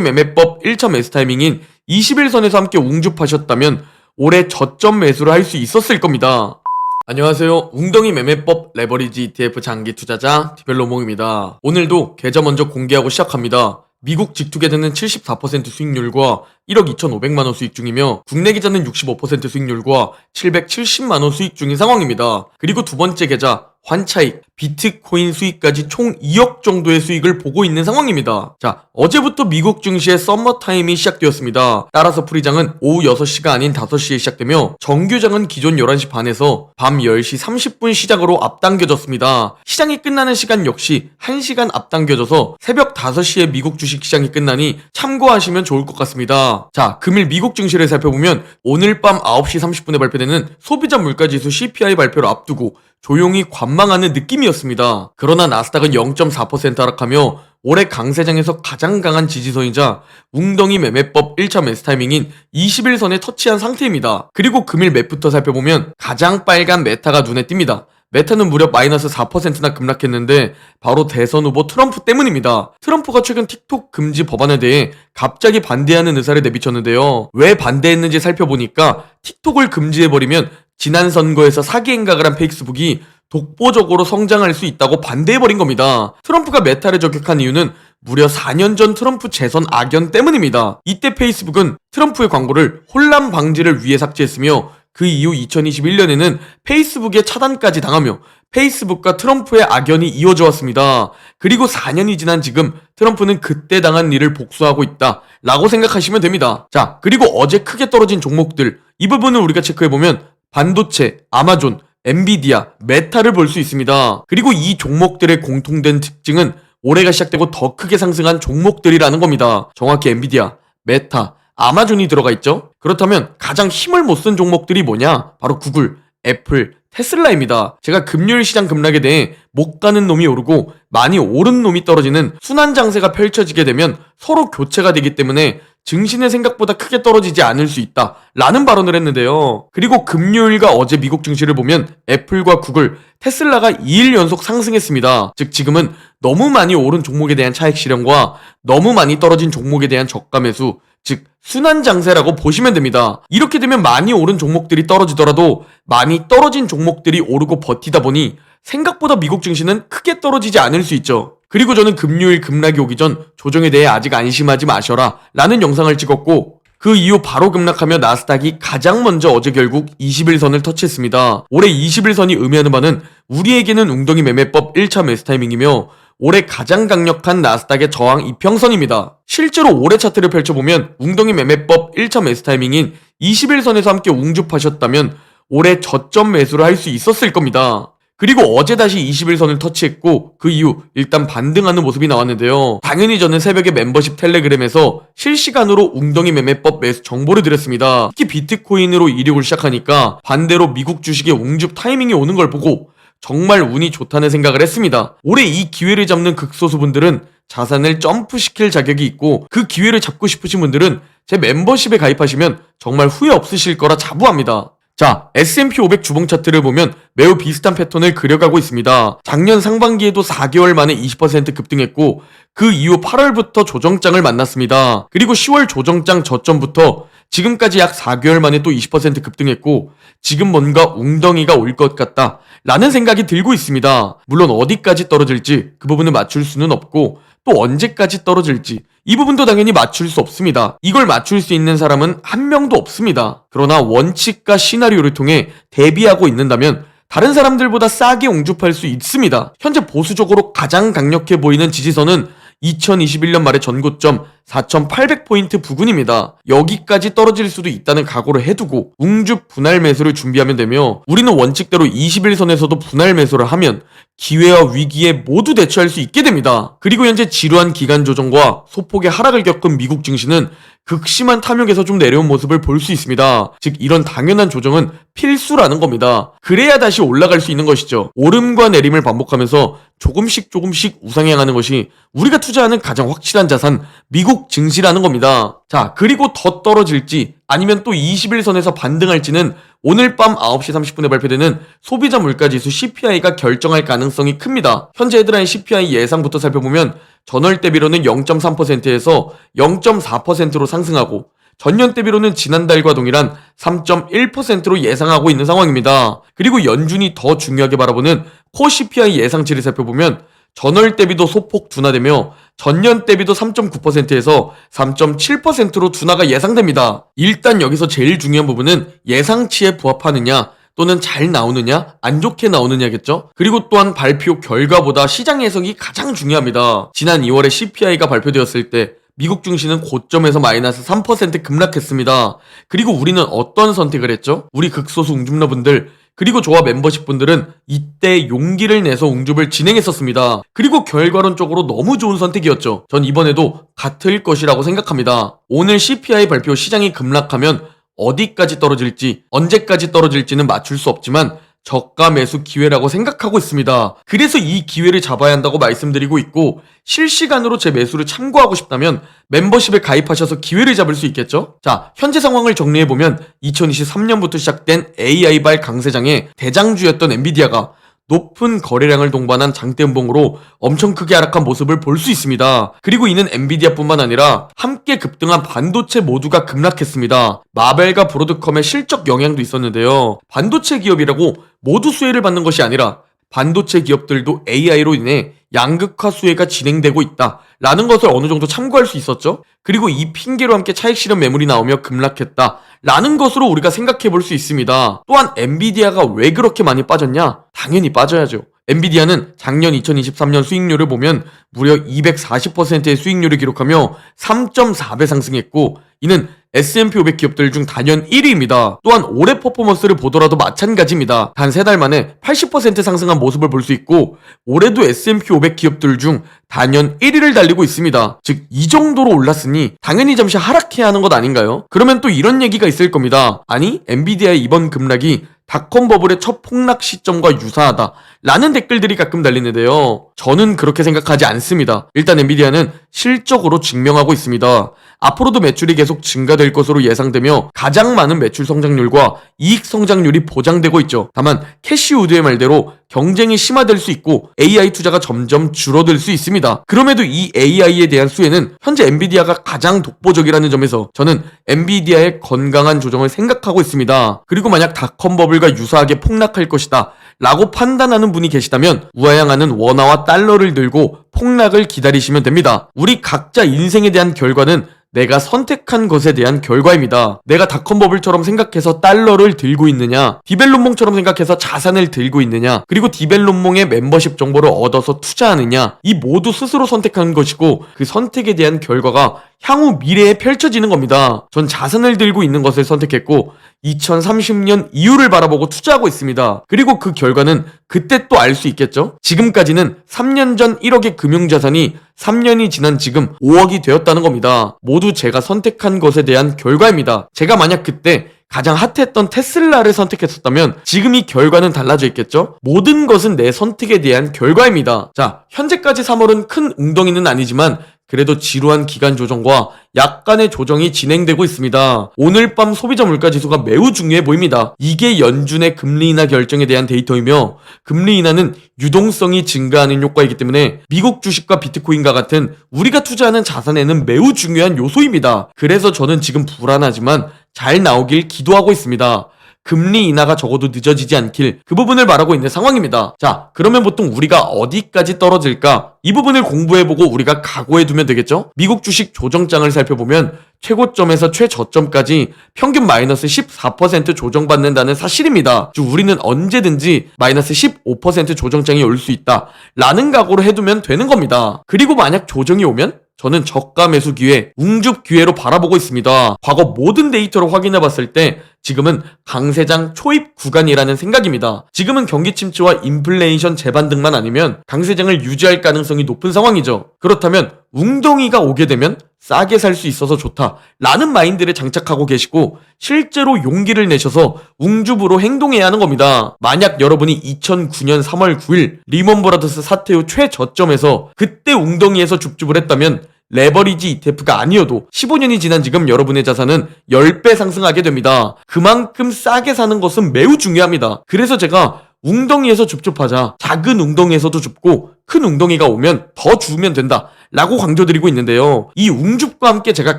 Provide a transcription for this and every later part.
매매법 1차 매수 타이밍인 20일선에서 함께 웅줍하셨다면 올해 저점 매수를 할 수 있었을 겁니다. 안녕하세요. 웅덩이 매매법 레버리지 ETF 장기 투자자 디벨로몽입니다. 오늘도 계좌 먼저 공개하고 시작합니다. 미국 직투계좌는 74% 수익률과 1억 2,500만원 수익 중이며 국내 계좌는 65% 수익률과 770만원 수익 중인 상황입니다. 그리고 두 번째 계좌 환차익, 비트코인 수익까지 총 2억 정도의 수익을 보고 있는 상황입니다. 자, 어제부터 미국 증시의 썸머타임이 시작되었습니다. 따라서 프리장은 오후 6시가 아닌 5시에 시작되며 정규장은 기존 11시 반에서 밤 10시 30분 시작으로 앞당겨졌습니다. 시장이 끝나는 시간 역시 1시간 앞당겨져서 새벽 5시에 미국 주식시장이 끝나니 참고하시면 좋을 것 같습니다. 자, 금일 미국 증시를 살펴보면 오늘 밤 9시 30분에 발표되는 소비자 물가지수 CPI 발표를 앞두고 조용히 관망하는 느낌이었습니다. 그러나 나스닥은 0.4% 하락하며 올해 강세장에서 가장 강한 지지선이자 웅덩이 매매법 1차 매수 타이밍인 20일선에 터치한 상태입니다. 그리고 금일 맵부터 살펴보면 가장 빨간 메타가 눈에 띕니다. 메타는 무려 마이너스 4%나 급락했는데 바로 대선 후보 트럼프 때문입니다. 트럼프가 최근 틱톡 금지 법안에 대해 갑자기 반대하는 의사를 내비쳤는데요. 왜 반대했는지 살펴보니까 틱톡을 금지해버리면 지난 선거에서 사기 행각을 한 페이스북이 독보적으로 성장할 수 있다고 반대해버린 겁니다. 트럼프가 메타를 저격한 이유는 무려 4년 전 트럼프 재선 악연 때문입니다. 이때 페이스북은 트럼프의 광고를 혼란 방지를 위해 삭제했으며 그 이후 2021년에는 페이스북의 차단까지 당하며 페이스북과 트럼프의 악연이 이어져 왔습니다. 그리고 4년이 지난 지금 트럼프는 그때 당한 일을 복수하고 있다 라고 생각하시면 됩니다. 자, 그리고 어제 크게 떨어진 종목들, 이 부분을 우리가 체크해보면 반도체, 아마존, 엔비디아, 메타를 볼 수 있습니다. 그리고 이 종목들의 공통된 특징은 올해가 시작되고 더 크게 상승한 종목들이라는 겁니다. 정확히 엔비디아, 메타, 아마존이 들어가 있죠. 그렇다면 가장 힘을 못 쓴 종목들이 뭐냐? 바로 구글, 애플, 테슬라입니다. 제가 금요일 시장 급락에 대해 못 가는 놈이 오르고 많이 오른 놈이 떨어지는 순환 장세가 펼쳐지게 되면 서로 교체가 되기 때문에 증시는 생각보다 크게 떨어지지 않을 수 있다 라는 발언을 했는데요. 그리고 금요일과 어제 미국 증시를 보면 애플과 구글, 테슬라가 2일 연속 상승했습니다. 즉 지금은 너무 많이 오른 종목에 대한 차익 실현과 너무 많이 떨어진 종목에 대한 저가 매수, 즉 순환 장세라고 보시면 됩니다. 이렇게 되면 많이 오른 종목들이 떨어지더라도 많이 떨어진 종목들이 오르고 버티다 보니 생각보다 미국 증시는 크게 떨어지지 않을 수 있죠. 그리고 저는 금요일 급락이 오기 전 조정에 대해 아직 안심하지 마셔라 라는 영상을 찍었고 그 이후 바로 급락하며 나스닥이 가장 먼저 어제 결국 20일선을 터치했습니다. 올해 20일선이 의미하는 바는 우리에게는 웅덩이 매매법 1차 매수 타이밍이며 올해 가장 강력한 나스닥의 저항 이평선입니다. 실제로 올해 차트를 펼쳐보면 웅덩이 매매법 1차 매수 타이밍인 20일선에서 함께 웅줍하셨다면 올해 저점 매수를 할 수 있었을 겁니다. 그리고 어제 다시 20일선을 터치했고 그 이후 일단 반등하는 모습이 나왔는데요. 당연히 저는 새벽에 멤버십 텔레그램에서 실시간으로 웅덩이 매매법 매수 정보를 드렸습니다. 특히 비트코인으로 이륙을 시작하니까 반대로 미국 주식의 웅줍 타이밍이 오는 걸 보고 정말 운이 좋다는 생각을 했습니다. 올해 이 기회를 잡는 극소수분들은 자산을 점프시킬 자격이 있고 그 기회를 잡고 싶으신 분들은 제 멤버십에 가입하시면 정말 후회 없으실 거라 자부합니다. 자, S&P 500 주봉 차트를 보면 매우 비슷한 패턴을 그려가고 있습니다. 작년 상반기에도 4개월 만에 20% 급등했고 그 이후 8월부터 조정장을 만났습니다. 그리고 10월 조정장 저점부터 지금까지 약 4개월 만에 또 20% 급등했고 지금 뭔가 웅덩이가 올 것 같다 라는 생각이 들고 있습니다. 물론 어디까지 떨어질지 그 부분을 맞출 수는 없고 또 언제까지 떨어질지 이 부분도 당연히 맞출 수 없습니다. 이걸 맞출 수 있는 사람은 한 명도 없습니다. 그러나 원칙과 시나리오를 통해 대비하고 있는다면 다른 사람들보다 싸게 옹줍할 수 있습니다. 현재 보수적으로 가장 강력해 보이는 지지선은 2021년 말의 전고점 4,800포인트 부근입니다. 여기까지 떨어질 수도 있다는 각오를 해두고 웅줍 분할 매수를 준비하면 되며 우리는 원칙대로 21선에서도 분할 매수를 하면 기회와 위기에 모두 대처할 수 있게 됩니다. 그리고 현재 지루한 기간 조정과 소폭의 하락을 겪은 미국 증시는 극심한 탐욕에서 좀 내려온 모습을 볼 수 있습니다. 즉 이런 당연한 조정은 필수라는 겁니다. 그래야 다시 올라갈 수 있는 것이죠. 오름과 내림을 반복하면서 조금씩 우상향하는 것이 우리가 투자하는 가장 확실한 자산 미국 증시라는 겁니다. 자, 그리고 더 떨어질지 아니면 또 21선에서 반등할지는 오늘 밤 9시 30분에 발표되는 소비자 물가지수 CPI가 결정할 가능성이 큽니다. 현재 헤드라인 CPI 예상부터 살펴보면 전월 대비로는 0.3%에서 0.4%로 상승하고 전년 대비로는 지난달과 동일한 3.1%로 예상하고 있는 상황입니다. 그리고 연준이 더 중요하게 바라보는 코 CPI 예상치를 살펴보면 전월 대비도 소폭 둔화되며 전년 대비도 3.9%에서 3.7%로 둔화가 예상됩니다. 일단 여기서 제일 중요한 부분은 예상치에 부합하느냐 또는 잘 나오느냐 안 좋게 나오느냐겠죠. 그리고 또한 발표 결과보다 시장 예상이 가장 중요합니다. 지난 2월에 CPI가 발표되었을 때 미국 증시는 고점에서 마이너스 3% 급락했습니다. 그리고 우리는 어떤 선택을 했죠? 우리 극소수 웅줍러분들 그리고 저와 멤버십 분들은 이때 용기를 내서 웅줍을 진행했었습니다. 그리고 결과론적으로 너무 좋은 선택이었죠. 전 이번에도 같을 것이라고 생각합니다. 오늘 CPI 발표 시장이 급락하면 어디까지 떨어질지 언제까지 떨어질지는 맞출 수 없지만 저가 매수 기회라고 생각하고 있습니다. 그래서 이 기회를 잡아야 한다고 말씀드리고 있고 실시간으로 제 매수를 참고하고 싶다면 멤버십에 가입하셔서 기회를 잡을 수 있겠죠? 자, 현재 상황을 정리해보면 2023년부터 시작된 AI발 강세장의 대장주였던 엔비디아가 높은 거래량을 동반한 장대음봉으로 엄청 크게 하락한 모습을 볼 수 있습니다. 그리고 이는 엔비디아뿐만 아니라 함께 급등한 반도체 모두가 급락했습니다. 마벨과 브로드컴의 실적 영향도 있었는데요. 반도체 기업이라고 모두 수혜를 받는 것이 아니라 반도체 기업들도 AI로 인해 양극화 수혜가 진행되고 있다 라는 것을 어느 정도 참고할 수 있었죠. 그리고 이 핑계로 함께 차익 실현 매물이 나오며 급락했다 라는 것으로 우리가 생각해 볼 수 있습니다. 또한 엔비디아가 왜 그렇게 많이 빠졌냐? 당연히 빠져야죠. 엔비디아는 작년 2023년 수익률을 보면 무려 240%의 수익률을 기록하며 3.4배 상승했고 이는 S&P 500 기업들 중 단연 1위입니다. 또한 올해 퍼포먼스를 보더라도 마찬가지입니다. 단 3달 만에 80% 상승한 모습을 볼 수 있고 올해도 S&P 500 기업들 중 단연 1위를 달리고 있습니다. 즉 이 정도로 올랐으니 당연히 잠시 하락해야 하는 것 아닌가요? 그러면 또 이런 얘기가 있을 겁니다. 아니 엔비디아의 이번 급락이 닷컴 버블의 첫 폭락 시점과 유사하다 라는 댓글들이 가끔 달리는데요. 저는 그렇게 생각하지 않습니다. 일단 엔비디아는 실적으로 증명하고 있습니다. 앞으로도 매출이 계속 증가될 것으로 예상되며 가장 많은 매출 성장률과 이익 성장률이 보장되고 있죠. 다만 캐시 우드의 말대로 경쟁이 심화될 수 있고 AI 투자가 점점 줄어들 수 있습니다. 그럼에도 이 AI에 대한 수혜는 현재 엔비디아가 가장 독보적이라는 점에서 저는 엔비디아의 건강한 조정을 생각하고 있습니다. 그리고 만약 닷컴 버블과 유사하게 폭락할 것이다 라고 판단하는 분이 계시다면 우아향하는 원화와 달러를 들고 폭락을 기다리시면 됩니다. 우리 각자 인생에 대한 결과는 내가 선택한 것에 대한 결과입니다. 내가 닷컴 버블처럼 생각해서 달러를 들고 있느냐, 디벨롭몽처럼 생각해서 자산을 들고 있느냐, 그리고 디벨롭몽의 멤버십 정보를 얻어서 투자하느냐, 이 모두 스스로 선택한 것이고 그 선택에 대한 결과가 향후 미래에 펼쳐지는 겁니다. 전 자산을 들고 있는 것을 선택했고 2030년 이후를 바라보고 투자하고 있습니다. 그리고 그 결과는 그때 또 알 수 있겠죠? 지금까지는 3년 전 1억의 금융자산이 3년이 지난 지금 5억이 되었다는 겁니다. 모두 제가 선택한 것에 대한 결과입니다. 제가 만약 그때 가장 핫했던 테슬라를 선택했었다면 지금 이 결과는 달라져 있겠죠? 모든 것은 내 선택에 대한 결과입니다. 자, 현재까지 3월은 큰 웅덩이는 아니지만 그래도 지루한 기간 조정과 약간의 조정이 진행되고 있습니다. 오늘 밤 소비자 물가지수가 매우 중요해 보입니다. 이게 연준의 금리 인하 결정에 대한 데이터이며 금리 인하는 유동성이 증가하는 효과이기 때문에 미국 주식과 비트코인과 같은 우리가 투자하는 자산에는 매우 중요한 요소입니다. 그래서 저는 지금 불안하지만 잘 나오길 기도하고 있습니다. 금리 인하가 적어도 늦어지지 않길 그 부분을 바라고 있는 상황입니다. 자, 그러면 보통 우리가 어디까지 떨어질까? 이 부분을 공부해보고 우리가 각오해두면 되겠죠? 미국 주식 조정장을 살펴보면 최고점에서 최저점까지 평균 마이너스 14% 조정받는다는 사실입니다. 즉 우리는 언제든지 마이너스 15% 조정장이 올 수 있다 라는 각오를 해두면 되는 겁니다. 그리고 만약 조정이 오면 저는 저가 매수 기회, 웅줍 기회로 바라보고 있습니다. 과거 모든 데이터를 확인해봤을 때 지금은 강세장 초입 구간이라는 생각입니다. 지금은 경기 침체와 인플레이션 재반등만 아니면 강세장을 유지할 가능성이 높은 상황이죠. 그렇다면 웅덩이가 오게 되면 싸게 살 수 있어서 좋다 라는 마인드를 장착하고 계시고 실제로 용기를 내셔서 웅줍으로 행동해야 하는 겁니다. 만약 여러분이 2009년 3월 9일 리먼 브라더스 사태 후 최저점에서 그때 웅덩이에서 줍줍을 했다면 레버리지 ETF가 아니어도 15년이 지난 지금 여러분의 자산은 10배 상승하게 됩니다. 그만큼 싸게 사는 것은 매우 중요합니다. 그래서 제가 웅덩이에서 줍줍하자. 작은 웅덩이에서도 줍고 큰 웅덩이가 오면 더 주우면 된다 라고 강조드리고 있는데요. 이 웅줍과 함께 제가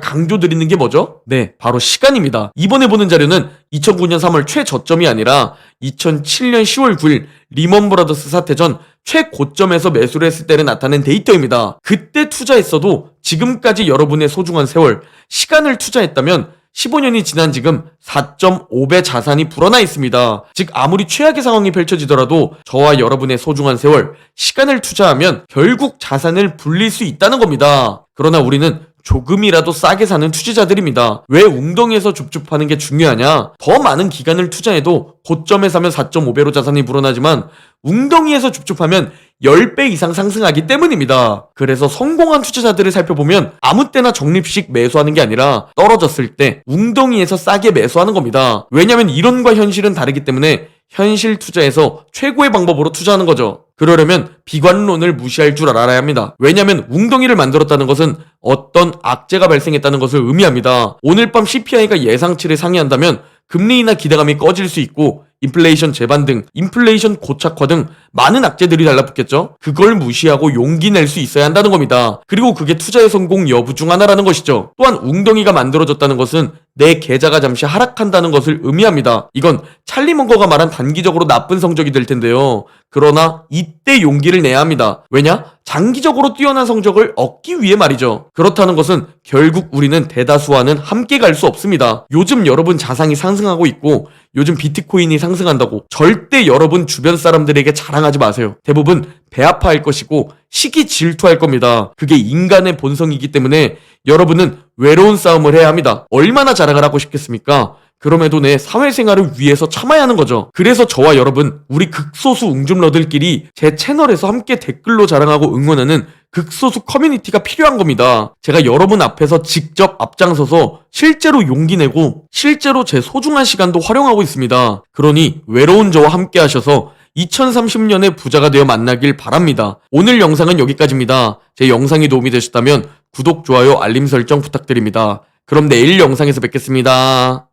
강조드리는 게 뭐죠? 네, 바로 시간입니다. 이번에 보는 자료는 2009년 3월 최저점이 아니라 2007년 10월 9일 리먼 브라더스 사태 전 최고점에서 매수를 했을 때를 나타낸 데이터입니다. 그때 투자했어도 지금까지 여러분의 소중한 세월, 시간을 투자했다면 15년이 지난 지금 4.5배 자산이 불어나 있습니다. 즉 아무리 최악의 상황이 펼쳐지더라도 저와 여러분의 소중한 세월, 시간을 투자하면 결국 자산을 불릴 수 있다는 겁니다. 그러나 우리는 조금이라도 싸게 사는 투자자들입니다. 왜 웅덩이에서 줍줍하는 게 중요하냐? 더 많은 기간을 투자해도 고점에 사면 4.5배로 자산이 불어나지만 웅덩이에서 줍줍하면 10배 이상 상승하기 때문입니다. 그래서 성공한 투자자들을 살펴보면 아무 때나 적립식 매수하는 게 아니라 떨어졌을 때 웅덩이에서 싸게 매수하는 겁니다. 왜냐면 이론과 현실은 다르기 때문에 현실 투자에서 최고의 방법으로 투자하는 거죠. 그러려면 비관론을 무시할 줄 알아야 합니다. 왜냐면 웅덩이를 만들었다는 것은 어떤 악재가 발생했다는 것을 의미합니다. 오늘 밤 CPI가 예상치를 상회한다면 금리 인하 기대감이 꺼질 수 있고 인플레이션 재반등, 인플레이션 고착화 등 많은 악재들이 달라붙겠죠? 그걸 무시하고 용기 낼 수 있어야 한다는 겁니다. 그리고 그게 투자의 성공 여부 중 하나라는 것이죠. 또한 웅덩이가 만들어졌다는 것은 내 계좌가 잠시 하락한다는 것을 의미합니다. 이건 찰리 먼거가 말한 단기적으로 나쁜 성적이 될 텐데요. 그러나 이때 용기를 내야 합니다. 왜냐? 장기적으로 뛰어난 성적을 얻기 위해 말이죠. 그렇다는 것은 결국 우리는 대다수와는 함께 갈 수 없습니다. 요즘 여러분 자산이 상승하고 있고 요즘 비트코인이 상승한다고 절대 여러분 주변 사람들에게 자랑하지 마세요. 대부분 배 아파할 것이고 시기 질투할 겁니다. 그게 인간의 본성이기 때문에 여러분은 외로운 싸움을 해야 합니다. 얼마나 자랑을 하고 싶겠습니까? 그럼에도 내 사회생활을 위해서 참아야 하는 거죠. 그래서 저와 여러분, 우리 극소수 웅줌러들끼리 제 채널에서 함께 댓글로 자랑하고 응원하는 극소수 커뮤니티가 필요한 겁니다. 제가 여러분 앞에서 직접 앞장서서 실제로 용기 내고 실제로 제 소중한 시간도 활용하고 있습니다. 그러니 외로운 저와 함께 하셔서 2030년에 부자가 되어 만나길 바랍니다. 오늘 영상은 여기까지입니다. 제 영상이 도움이 되셨다면 구독, 좋아요, 알림 설정 부탁드립니다. 그럼 내일 영상에서 뵙겠습니다.